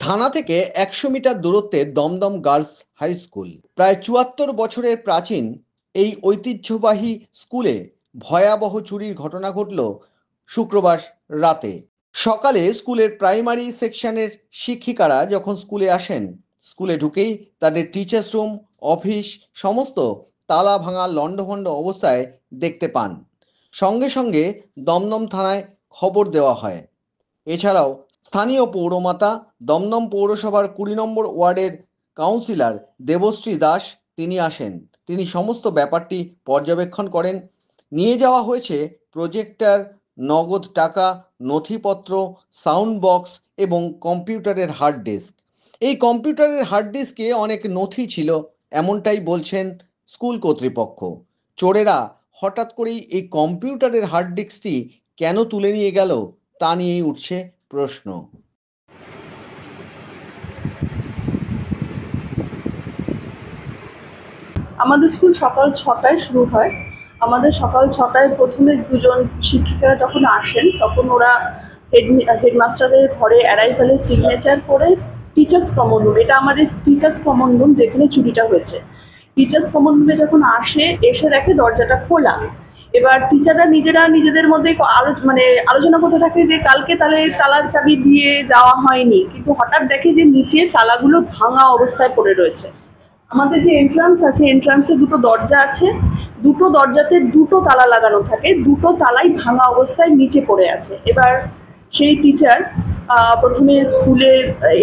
থানা থেকে ১০০ মিটার দূরত্বে দমদম গার্লস হাই স্কুল। প্রায় ৭৪ বছরের প্রাচীন এই ঐতিহ্যবাহী স্কুলে ভয়াবহ চুরির ঘটনা ঘটল শুক্রবার রাতে। সকালে স্কুলের প্রাইমারি সেকশনের শিক্ষিকারা যখন স্কুলে আসেন, স্কুলে ঢুকেই তাদের টিচার্স রুম, অফিস সমস্ত তালা ভাঙা লণ্ডভণ্ড অবস্থায় দেখতে পান। সঙ্গে সঙ্গে দমদম থানায় খবর দেওয়া হয়। এছাড়াও স্থানীয় পৌরমাতা, দমদম পৌরসভার ২০ নম্বর ওয়ার্ডের কাউন্সিলর দেবশ্রী দাস তিনি আসেন। তিনি সমস্ত ব্যাপারটি পর্যবেক্ষণ করেন। নিয়ে যাওয়া হয়েছে প্রজেক্টর, নগদ টাকা, নথিপত্র, সাউন্ড বক্স এবং কম্পিউটারের হার্ড ডিস্ক। এই কম্পিউটারের হার্ড ডিস্কে অনেক নথি ছিল, এমনটাই বলছেন স্কুল কর্তৃপক্ষ। চোরেরা হঠাৎ করেই এই কম্পিউটারের হার্ড ডিস্কটি কেন তুলে নিয়ে গেল তা নিয়েই উঠছে প্রশ্ন। আমাদের স্কুল সকাল ৬টায় শুরু হয়। আমাদের সকাল ৬টায় প্রথমে দুজন শিক্ষিকা যখন আসেন তখন ওরা হেডমাস্টারের ঘরে অ্যারাইভালে সিগনেচার করে টিচার্স কমন রুম, এটা আমাদের টিচার্স কমন রুম যেখানে চুরিটা হয়েছে, টিচার্স কমন রুমে যখন এসে দেখে দরজাটা খোলা। এবার টিচাররা নিজেদের মধ্যে আলোচনা করতে থাকে যে কালকে তাহলে তালার চাবি দিয়ে যাওয়া হয়নি, কিন্তু হঠাৎ দেখে যে নিচে তালাগুলো ভাঙা অবস্থায় পড়ে রয়েছে। আমাদের যে এন্ট্রান্স আছে, এন্ট্রান্সে দুটো দরজা আছে, দুটো দরজাতে দুটো তালা লাগানো থাকে, দুটো তালাই ভাঙা অবস্থায় নিচে পড়ে আছে। এবার সেই টিচার প্রথমে স্কুলে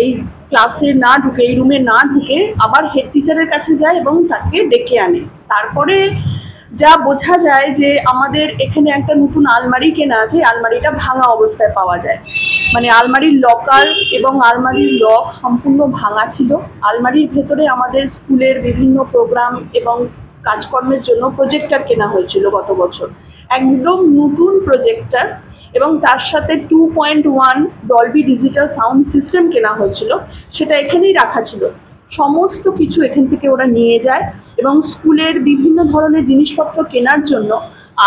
এই ক্লাসে না ঢুকে, এই রুমে না ঢুকে আবার হেড টিচারের কাছে যায় এবং তাকে ডেকে আনে। তারপরে যা বোঝা যায় যে আমাদের এখানে একটা নতুন আলমারি কেনা আছে, আলমারিটা ভাঙা অবস্থায় পাওয়া যায়। মানে আলমারির লকার এবং আলমারির লক সম্পূর্ণ ভাঙা ছিল। আলমারির ভেতরে আমাদের স্কুলের বিভিন্ন প্রোগ্রাম এবং কাজকর্মের জন্য প্রজেক্টর কেনা হয়েছিল গত বছর, একদম নতুন প্রজেক্টর, এবং তার সাথে 2.1 ডলবি ডিজিটাল সাউন্ড সিস্টেম কেনা হয়েছিল, সেটা এখানেই রাখা ছিল। সমস্ত কিছু এখান থেকে ওরা নিয়ে যায় এবং স্কুলের বিভিন্ন ধরনের জিনিসপত্র কেনার জন্য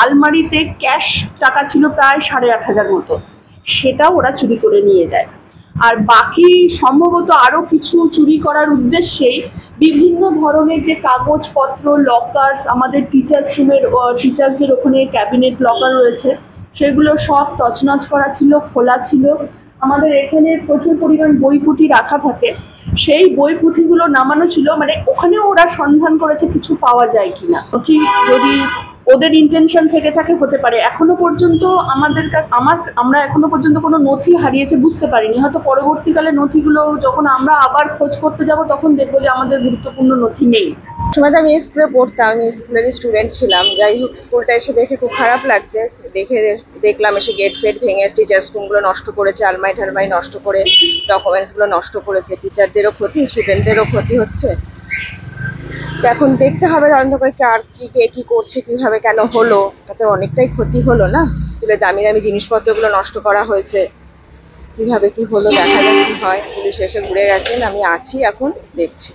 আলমারিতে ক্যাশ টাকা ছিল প্রায় ৮,৫০০ মতো, সেটাও ওরা চুরি করে নিয়ে যায়। আর বাকি সম্ভবত আরও কিছু চুরি করার উদ্দেশ্যেই বিভিন্ন ধরনের যে কাগজপত্র, লকার্স, আমাদের টিচার্স রুমের টিচার্সদের ওখানে ক্যাবিনেট লকার রয়েছে, সেগুলো সব তছনছ করা ছিল, খোলা ছিল। আমাদের এখানে প্রচুর পরিমাণ বই পুঁথি রাখা থাকে, সেই বই পুঁথিগুলো নামানো ছিল, মানে ওখানেও ওরা সন্ধান করেছে কিছু পাওয়া যায় কিনা। যদি ওদের ইন্টেনশন থেকে থাকে হতে পারে। এখনো পর্যন্ত আমরা এখনো পর্যন্ত কোনো নথি হারিয়েছে বুঝতে পারিনি। হয়তো পরবর্তীকালে নথিগুলো যখন আমরা আবার খোঁজ করতে যাব তখন দেখবো যে আমাদের গুরুত্বপূর্ণ নথি নেই। সময় আমি স্কুলে পড়তাম, আমি স্কুলেরই স্টুডেন্ট ছিলাম। যাই হোক, স্কুলটা এসে দেখে খুব খারাপ লাগছে। দেখলাম এসে গেট ফেট ভেঙে টিচার্স রুমগুলো নষ্ট করেছে, আলমারি ঠালমারি নষ্ট করে ডকুমেন্টসগুলো নষ্ট করেছে। টিচারদেরও ক্ষতি, স্টুডেন্টদেরও ক্ষতি হচ্ছে। এখন দেখতে হবে তদন্ত করে আর কে কি করছে, কিভাবে কেন হলো। তাতে অনেকটাই ক্ষতি হলো না, স্কুলে দামি দামি জিনিসপত্রগুলো নষ্ট করা হয়েছে। কিভাবে কি হলো দেখা যাক কি হয়। পুলিশ এসে ঘুরে গেছেন, আমি আছি এখন, দেখছি।